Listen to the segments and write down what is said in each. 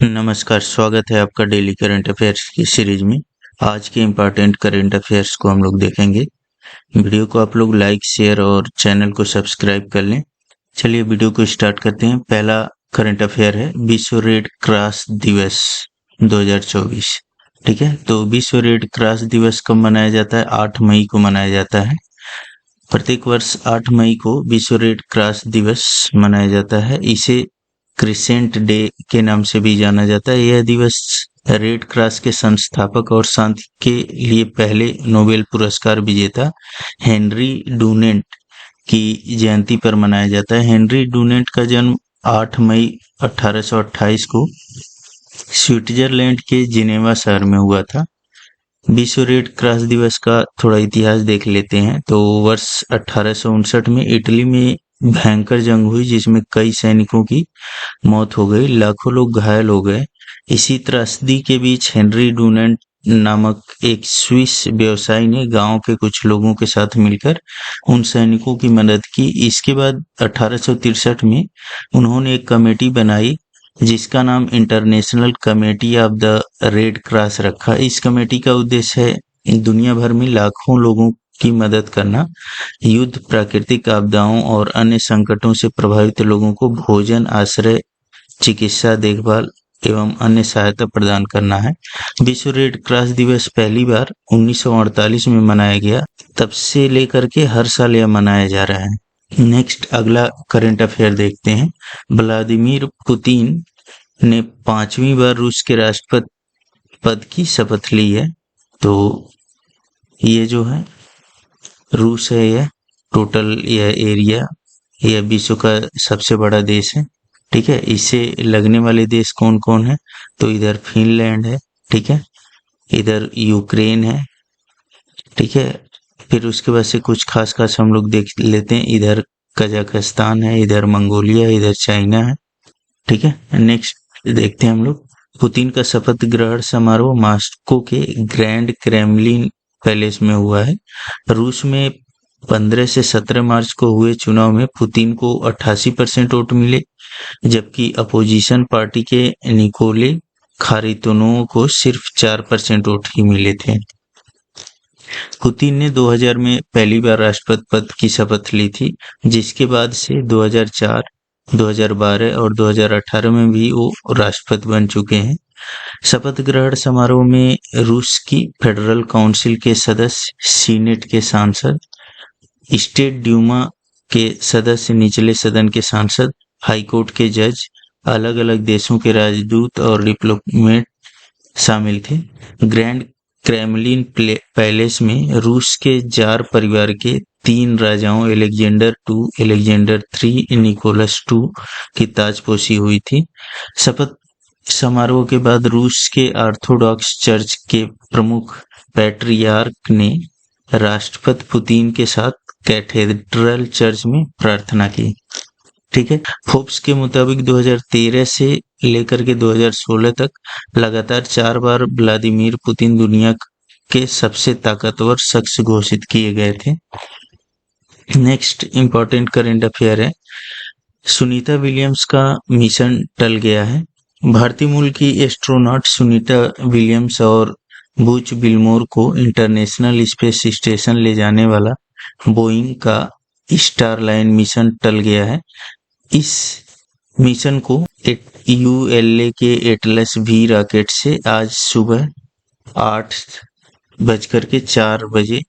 नमस्कार, स्वागत है आपका डेली करंट अफेयर्स की सीरीज में। आज के इम्पोर्टेंट करंट अफेयर्स को हम लोग देखेंगे। वीडियो को आप लोग लाइक, शेयर और चैनल को सब्सक्राइब कर लें। चलिए वीडियो को स्टार्ट करते हैं। पहला करंट अफेयर है विश्व रेड क्रॉस दिवस 2024। ठीक है, तो विश्व रेड क्रॉस दिवस कब मनाया जाता है? 8 मई को मनाया जाता है। प्रत्येक वर्ष 8 मई को विश्व रेड क्रॉस दिवस मनाया जाता है। इसे क्रिसेंट डे के नाम से भी जाना जाता है। यह दिवस रेड क्रॉस के संस्थापक और शांति के लिए पहले नोबेल पुरस्कार विजेता हेनरी डुनेंट की जयंती पर मनाया जाता है। हेनरी डुनेंट का जन्म 8 मई 1828 को स्विट्जरलैंड के जिनेवा शहर में हुआ था। विश्व रेड क्रॉस दिवस का थोड़ा इतिहास देख लेते हैं। तो वर्ष 1859 में इटली में भयंकर जंग हुई जिसमें कई सैनिकों की मौत हो गई, लाखों लोग घायल हो गए। इसी त्रासदी के बीच हेनरी डुनेंट नामक एक स्विस व्यवसायी ने गांव के कुछ लोगों के साथ मिलकर उन सैनिकों की मदद की। इसके बाद 1863 में उन्होंने एक कमेटी बनाई जिसका नाम international committee of the red cross रखा। इस कमेटी का उद्देश्य है दुनिया भर में लाखों लोगों की मदद करना, युद्ध, प्राकृतिक आपदाओं और अन्य संकटों से प्रभावित लोगों को भोजन, आश्रय, चिकित्सा देखभाल एवं अन्य सहायता प्रदान करना है। विश्व रेड क्रॉस दिवस पहली बार 1948 में मनाया गया। तब से लेकर के हर साल यह मनाया जा रहा है। नेक्स्ट अगला करंट अफेयर देखते हैं। व्लादिमीर पुतिन ने 5वीं बार रूस के राष्ट्रपति पद की शपथ ली है। तो ये जो है रूस है, यह टोटल यह एरिया, यह विश्व का सबसे बड़ा देश है। ठीक है, इससे लगने वाले देश कौन कौन है? तो इधर फिनलैंड है, ठीक है, इधर यूक्रेन है, ठीक है, फिर उसके बाद से कुछ खास खास हम लोग देख लेते हैं। इधर कजाकिस्तान है, इधर मंगोलिया, इधर चाइना है। ठीक है, नेक्स्ट देखते हैं हम लोग। पुतिन का शपथ ग्रहण समारोह मॉस्को के ग्रैंड क्रेमलिन पैलेस में हुआ है। रूस में 15 से 17 मार्च को हुए चुनाव में पुतिन को 88% वोट मिले, जबकि अपोजिशन पार्टी के निकोले खारितोनोव को सिर्फ 4% वोट ही मिले थे। पुतिन ने 2000 में पहली बार राष्ट्रपति पद की शपथ ली थी, जिसके बाद से 2004, 2012 और 2018 में भी वो राष्ट्रपति बन चुके हैं। शपथ ग्रहण समारोह में रूस की फेडरल काउंसिल के सदस्य, सीनेट के सांसद, स्टेट ड्यूमा के सदस्य, निचले सदन के सांसद, हाईकोर्ट के जज, अलग अलग देशों के राजदूत और डिप्लोमेट शामिल थे। ग्रैंड क्रेमलिन पैलेस में रूस के जार परिवार के 3 राजाओं Alexander II, Alexander III, Nicholas II की ताजपोशी हुई थी। शपथ समारोह के बाद रूस के ऑर्थोडॉक्स चर्च के प्रमुख पैट्रियार्क ने राष्ट्रपति पुतिन के साथ कैथेड्रल चर्च में प्रार्थना की। ठीक है, फोर्ब्स के मुताबिक 2013 से लेकर के 2016 तक लगातार 4 बार व्लादिमीर पुतिन दुनिया के सबसे ताकतवर शख्स घोषित किए गए थे। नेक्स्ट इंपॉर्टेंट करंट अफेयर है, सुनीता विलियम्स का मिशन टल गया है। भारतीय मूल की एस्ट्रोनॉट सुनीता विलियम्स और बुच विल्मोर को इंटरनेशनल स्पेस स्टेशन ले जाने वाला बोइंग का स्टारलाइन मिशन टल गया है। इस मिशन को ULA के एटलस V रॉकेट से आज सुबह 8:04 बजे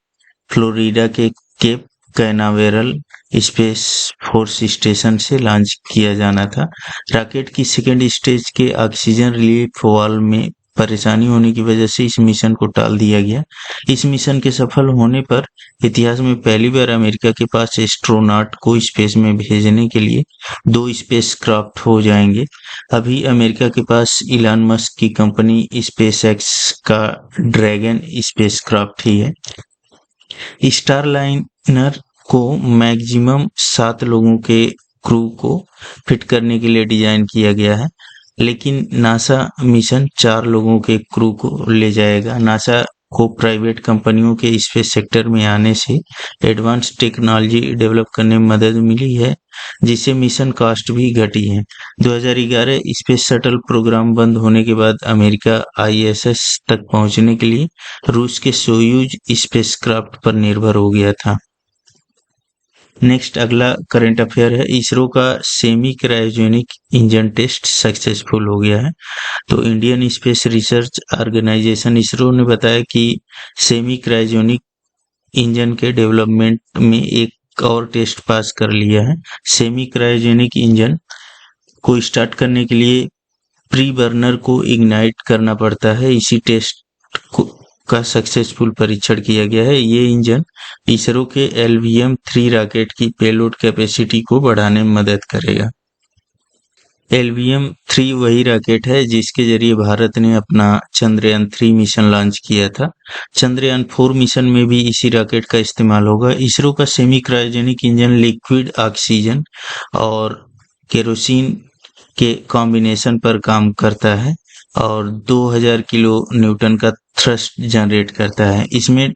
फ्लोरिडा के Cape Canaveral Space Force Station से लॉन्च किया जाना था। रॉकेट की सेकेंड स्टेज के ऑक्सीजन रिलीफ वाल्व में परेशानी होने की वजह से इस मिशन को टाल दिया गया। इस मिशन के सफल होने पर इतिहास में पहली बार अमेरिका के पास एस्ट्रोनॉट को स्पेस में भेजने के लिए 2 स्पेसक्राफ्ट हो जाएंगे। अभी अमेरिका के पास इलॉन मस्क की कंपनी SpaceX का ड्रैगन स्पेसक्राफ्ट ही है। स्टारलाइनर को मैक्सिमम 7 लोगों के क्रू को फिट करने के लिए डिजाइन किया गया है, लेकिन नासा मिशन 4 लोगों के क्रू को ले जाएगा। नासा को प्राइवेट कंपनियों के स्पेस सेक्टर में आने से एडवांस टेक्नोलॉजी डेवलप करने में मदद मिली है, जिससे मिशन कॉस्ट भी घटी है। 2011 स्पेस शटल प्रोग्राम बंद होने के बाद अमेरिका ISS तक पहुंचने के लिए रूस के सोयूज स्पेसक्राफ्ट पर निर्भर हो गया था। नेक्स्ट अगला करंट अफेयर है, इसरो का semi cryogenic engine test successful हो गया है। तो Indian Space Research Organisation ISRO ने बताया कि सेमी क्रायोजेनिक इंजन के डेवलपमेंट में एक और टेस्ट पास कर लिया है। सेमी क्रायोजेनिक इंजन को स्टार्ट करने के लिए प्री बर्नर को इग्नाइट करना पड़ता है। इसी टेस्ट का सक्सेसफुल परीक्षण किया गया है। ये इंजन इसरो के LVM-3 रॉकेट की पेलोड कैपेसिटी को बढ़ाने में मदद करेगा। LVM-3 वही रॉकेट है जिसके जरिए भारत ने अपना चंद्रयान-3 मिशन लॉन्च किया था। चंद्रयान-4 मिशन में भी इसी रॉकेट का इस्तेमाल होगा। इसरो का semi cryogenic engine liquid oxygen और केरोसिन के कॉम्बिनेशन पर काम करता है और 2000 किलो न्यूटन का थ्रस्ट जनरेट करता है। इसमें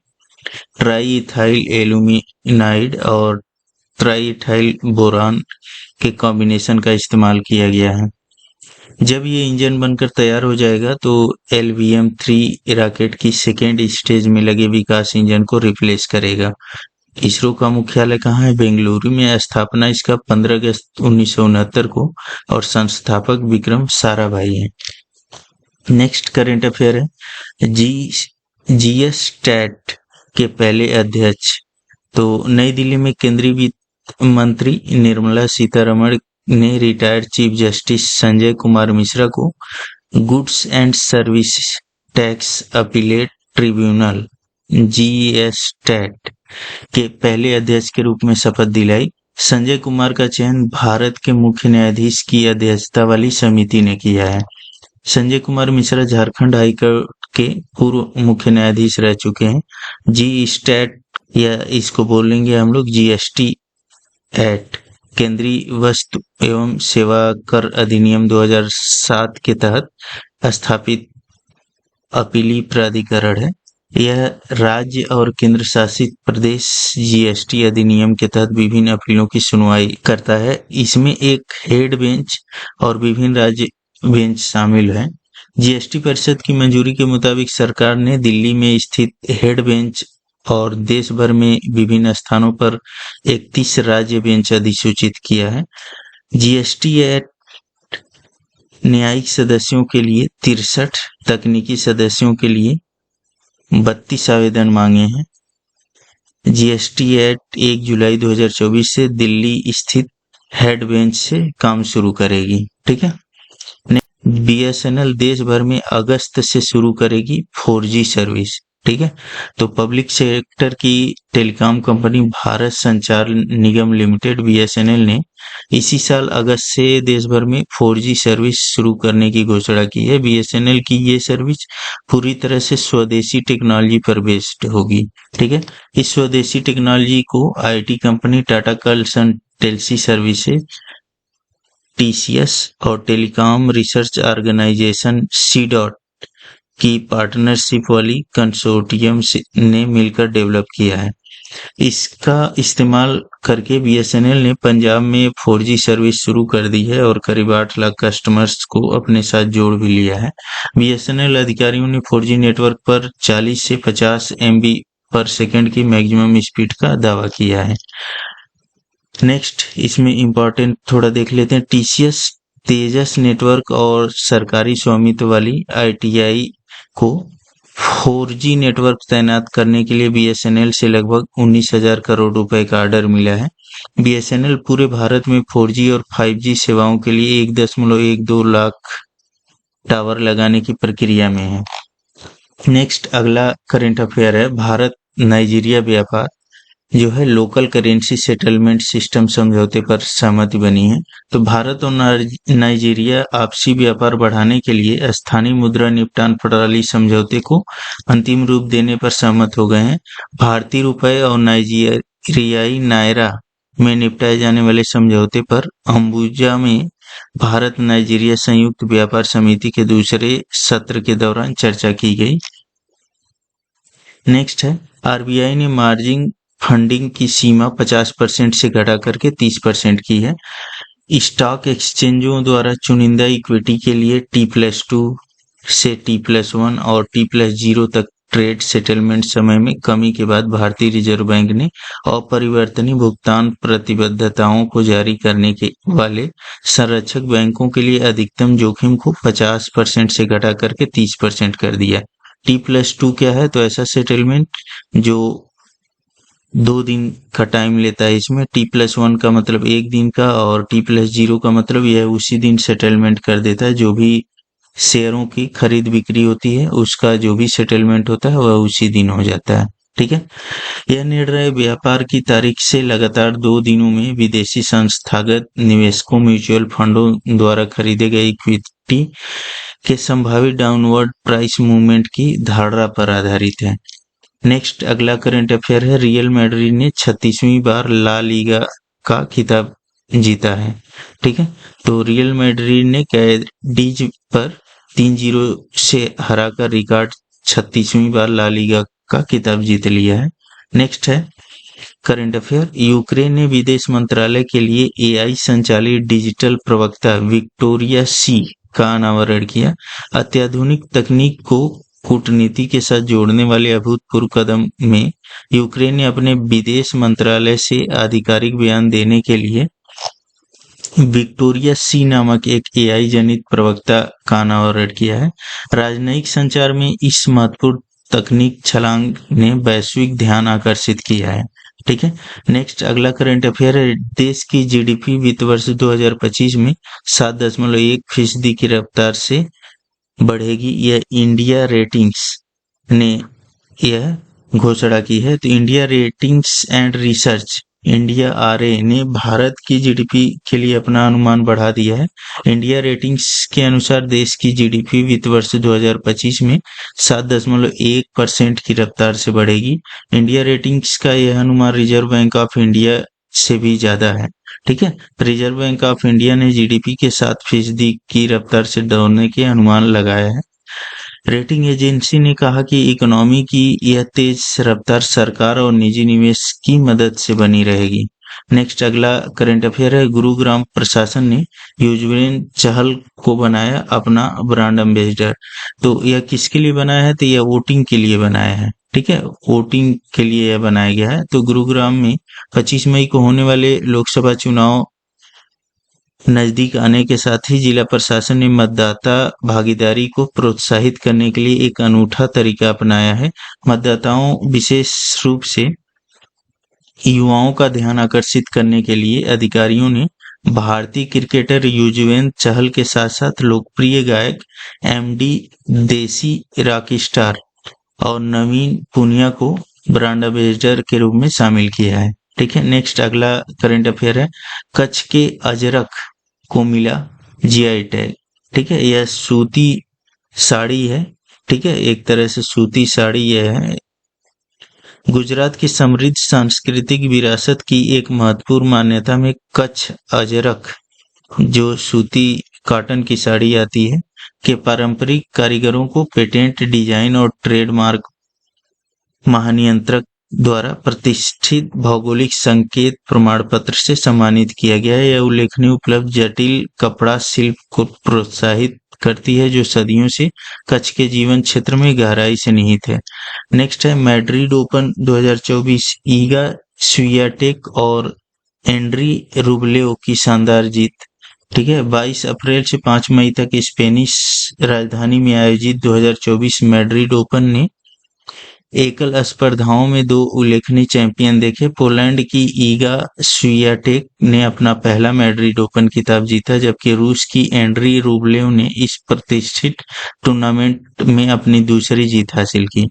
ट्राई इथाइल एल्यूमिनाइड और ट्राई इथाइल बोरान के कॉम्बिनेशन का इस्तेमाल किया गया है। जब ये इंजन बनकर तैयार हो जाएगा तो LVM-3 रॉकेट की सेकेंड स्टेज में लगे विकास इंजन को रिप्लेस करेगा। इसरो का मुख्यालय कहाँ है? बेंगलुरु में। स्थापना इसका 15 अगस्त 1969 को और संस्थापक विक्रम साराभाई हैं। नेक्स्ट करंट अफेयर है, GS-STAT के पहले अध्यक्ष। तो नई दिल्ली में केंद्रीय वित्त मंत्री निर्मला सीतारमण ने retired chief justice Sanjay Kumar Mishra को goods and service tax appellate tribunal GS-STAT के पहले अध्यक्ष के रूप में शपथ दिलाई। संजय कुमार का चयन भारत के मुख्य न्यायाधीश की अध्यक्षता वाली समिति ने किया है। संजय कुमार मिश्रा झारखंड हाईकोर्ट के पूर्व मुख्य न्यायाधीश रह चुके हैं। GS-STAT या इसको बोलेंगे हम लोग GST एक्ट केंद्रीय वस्तु एवं सेवा कर अधिनियम 2007 के तहत स्थापित अपीली प्राधिकरण है। यह राज्य और केंद्र शासित प्रदेश GST अधिनियम के तहत विभिन्न अपीलों की सुनवाई करता है। इसमें एक हेड बेंच और विभिन्न राज्य बेंच शामिल है। GST परिषद की मंजूरी के मुताबिक सरकार ने दिल्ली में स्थित हेड बेंच और देश भर में विभिन्न स्थानों पर 31 राज्य बेंच अधिसूचित किया है। GST एक्ट न्यायिक सदस्यों के लिए 63, तकनीकी सदस्यों के लिए 32 आवेदन मांगे हैं। GST एक्ट 1 जुलाई 2024 से दिल्ली स्थित हेड बेंच से काम शुरू करेगी। ठीक है। BSNL देश भर में अगस्त से शुरू करेगी 4G सर्विस। ठीक है। तो पब्लिक सेक्टर की टेलीकॉम कंपनी भारत संचार निगम लिमिटेड BSNL ने इसी साल अगस्त से देश भर में 4G सर्विस शुरू करने की घोषणा की है। BSNL की ये सर्विस पूरी तरह से स्वदेशी टेक्नोलॉजी पर बेस्ड होगी। ठीक है। इस स्वदेशी टेक्नोलॉजी को IT company Tata consultancy services TCS और टेलीकॉम रिसर्च ऑर्गेनाइजेशन CDOT की पार्टनरशिप वाली कंसोर्टियम ने मिलकर डेवलप किया है। इसका इस्तेमाल करके BSNL ने पंजाब में 4G सर्विस शुरू कर दी है और करीब 8 लाख कस्टमर्स को अपने साथ जोड़ भी लिया है। BSNL अधिकारियों ने 4G नेटवर्क पर 40 से 50 MB पर सेकेंड की मैक्सिमम स्पीड का दावा किया है। नेक्स्ट इसमें इम्पोर्टेंट थोड़ा देख लेते हैं। TCS तेजस नेटवर्क और सरकारी स्वामित्व वाली ITI को 4G नेटवर्क तैनात करने के लिए BSNL से लगभग 19,000 करोड़ रुपए का ऑर्डर मिला है। BSNL पूरे भारत में 4G और 5G सेवाओं के लिए 1.12 लाख टावर लगाने की प्रक्रिया में है। नेक्स्ट अगला करंट अफेयर है, भारत नाइजीरिया व्यापार जो है लोकल करेंसी सेटलमेंट सिस्टम समझौते पर सहमति बनी है। तो भारत और नाइजीरिया आपसी व्यापार बढ़ाने के लिए स्थानीय मुद्रा निपटान प्रणाली समझौते को अंतिम रूप देने पर सहमत हो गए हैं। भारतीय रुपए और नाइजीरियाई नायरा में निपटाए जाने वाले समझौते पर अम्बुजा में भारत नाइजीरिया संयुक्त व्यापार समिति के दूसरे सत्र के दौरान चर्चा की गई। नेक्स्ट है आरबीआई ने मार्जिन फंडिंग की सीमा 50% से घटा करके 30% की है। स्टॉक एक्सचेंजों द्वारा चुनिंदा इक्विटी के लिए T+2 से T+1 और T+0 तक ट्रेड सेटलमेंट समय में कमी के बाद भारतीय रिजर्व बैंक ने अपरिवर्तनीय भुगतान प्रतिबद्धताओं को जारी करने के वाले संरक्षक बैंकों के लिए अधिकतम जोखिम को 50% से घटा करके 30% कर दिया। T+2 क्या है? तो ऐसा सेटलमेंट जो 2 दिन का टाइम लेता है। इसमें T+1 का मतलब 1 दिन का और T+0 का मतलब यह उसी दिन सेटलमेंट कर देता है। जो भी शेयरों की खरीद बिक्री होती है उसका जो भी सेटलमेंट होता है वह उसी दिन हो जाता है। ठीक है। यह निर्णय व्यापार की तारीख से लगातार 2 दिनों में विदेशी संस्थागत निवेशकों म्यूचुअल फंडों द्वारा खरीदे गए इक्विटी के संभावित डाउनवर्ड प्राइस मूवमेंट की धारणा पर आधारित है। नेक्स्ट अगला करंट अफेयर है, रियल मैड्रिड ने 36वीं बार ला लीगा का खिताब जीता है। ठीक है, तो रियल मैड्रिड ने कैडिज पर 3-0 से हराकर रिकॉर्ड 36वीं बार ला लीगा का खिताब जीत लिया है। नेक्स्ट है करंट अफेयर, यूक्रेन ने विदेश मंत्रालय के लिए एआई संचालित डिजिटल प्रवक्ता विक्टोरिया सी का अनावरण किया। अत्याधुनिक तकनीक को कूटनीति के साथ जोड़ने वाले अभूतपूर्व कदम में यूक्रेन ने अपने विदेश मंत्रालय से आधिकारिक बयान देने के लिए विक्टोरिया सी नामक एक एआई जनित प्रवक्ता का अनावरण किया है। राजनयिक संचार में इस महत्वपूर्ण तकनीक छलांग ने वैश्विक ध्यान आकर्षित किया है। ठीक है। नेक्स्ट अगला करंट अफेयर है, देश की जीडीपी वित्त वर्ष 2025 में 7.1% की रफ्तार से बढ़ेगी। यह इंडिया रेटिंग्स ने यह घोषणा की है। तो India Ratings and Research India R A ने भारत की जीडीपी के लिए अपना अनुमान बढ़ा दिया है। इंडिया रेटिंग्स के अनुसार देश की जीडीपी वित्त वर्ष 2025 में 7.1% की रफ्तार से बढ़ेगी। इंडिया रेटिंग्स का यह अनुमान रिजर्व बैंक ऑफ इंडिया से भी ज्यादा है। ठीक है, रिजर्व बैंक ऑफ इंडिया ने जीडीपी के 7% की रफ्तार से बढ़ने के अनुमान लगाया है। रेटिंग एजेंसी ने कहा कि इकोनॉमी की यह तेज रफ्तार सरकार और निजी निवेश की मदद से बनी रहेगी। नेक्स्ट अगला करंट अफेयर है, गुरुग्राम प्रशासन ने युजवेंद्र चहल को बनाया अपना ब्रांड एम्बेसडर। तो यह किसके लिए बनाया है? तो यह वोटिंग के लिए बनाया है। ठीक है, वोटिंग के लिए यह बनाया गया है। तो गुरुग्राम में 25 मई को होने वाले लोकसभा चुनाव नजदीक आने के साथ ही जिला प्रशासन ने मतदाता भागीदारी को प्रोत्साहित करने के लिए एक अनूठा तरीका अपनाया है। मतदाताओं विशेष रूप से युवाओं का ध्यान आकर्षित करने के लिए अधिकारियों ने भारतीय क्रिकेटर युजवेंद्र चहल के साथ साथ लोकप्रिय गायक एमडी देसी रॉकस्टार और नवीन पुनिया को ब्रांड एम्बेसडर के रूप में शामिल किया है। ठीक है। नेक्स्ट अगला करंट अफेयर है, कच्छ के अजरक को मिला जीआई टैग। ठीक है, यह सूती साड़ी है। ठीक है, एक तरह से सूती साड़ी यह है। गुजरात की समृद्ध सांस्कृतिक विरासत की एक महत्वपूर्ण मान्यता में कच्छ अजरक, जो सूती कॉटन की साड़ी आती है, के पारंपरिक कारीगरों को पेटेंट, डिजाइन और ट्रेडमार्क महानियंत्रक द्वारा प्रतिष्ठित भौगोलिक संकेत प्रमाण पत्र से सम्मानित किया गया है। यह उल्लेखनीय उपलब्ध जटिल कपड़ा शिल्प को प्रोत्साहित करती है जो सदियों से कच्छ के जीवन क्षेत्र में गहराई से निहित है। नेक्स्ट है मैड्रिड ओपन 2024, ईगा स्वियाटेक और एंड्री रूबलेव की शानदार जीत। ठीक है, 22 अप्रैल से 5 मई तक स्पेनिश राजधानी में आयोजित 2024 मैड्रिड ओपन ने एकल स्पर्धाओं में 2 उल्लेखनीय चैंपियन देखे। पोलैंड की ईगा स्वियाटेक ने अपना पहला मैड्रिड ओपन खिताब जीता, जबकि रूस की एंड्री रूबलेव ने इस प्रतिष्ठित टूर्नामेंट में अपनी दूसरी जीत हासिल की।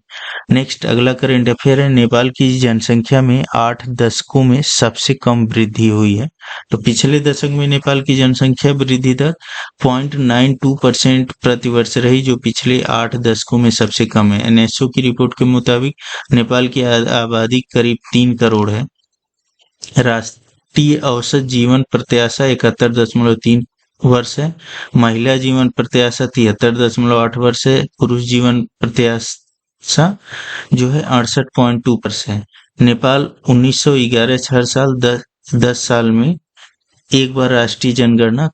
नेक्स्ट अगला करंट अफेयर है, नेपाल की जनसंख्या में 8 दशकों में सबसे कम वृद्धि हुई है। तो पिछले दशक में नेपाल की जनसंख्या वृद्धि दर 0.92% प्रति वर्ष रही, जो पिछले 8 दशकों में सबसे कम है। एनएसओ की रिपोर्ट के मुताबिक नेपाल की आबादी करीब 3 करोड़ है। राष्ट्रीय औसत जीवन प्रत्याशा 71.3 वर्ष है। महिला जीवन प्रत्याशा 73.8 वर्ष है। पुरुष जीवन प्रत्याशा सा जो है 68.2%। नेपाल 1911 हर साल 10 साल में एक बार राष्ट्रीय जनगणना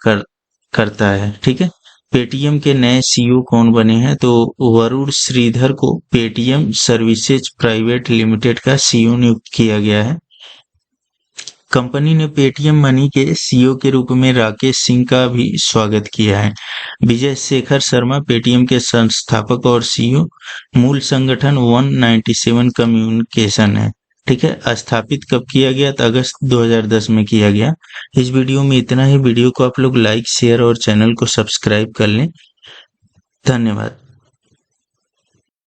करता है। ठीक है। पेटीएम के नए सीईओ कौन बने हैं? तो वरुण श्रीधर को पेटीएम सर्विसेज प्राइवेट लिमिटेड का सीईओ नियुक्त किया गया है। कंपनी ने पेटीएम मनी के सीईओ के रूप में राकेश सिंह का भी स्वागत किया है। विजय शेखर शर्मा पेटीएम के संस्थापक और सीईओ। मूल संगठन 197 कम्युनिकेशन है। ठीक है। स्थापित कब किया गया? तो अगस्त 2010 में किया गया। इस वीडियो में इतना ही। वीडियो को आप लोग लाइक शेयर और चैनल को सब्सक्राइब कर लें। धन्यवाद।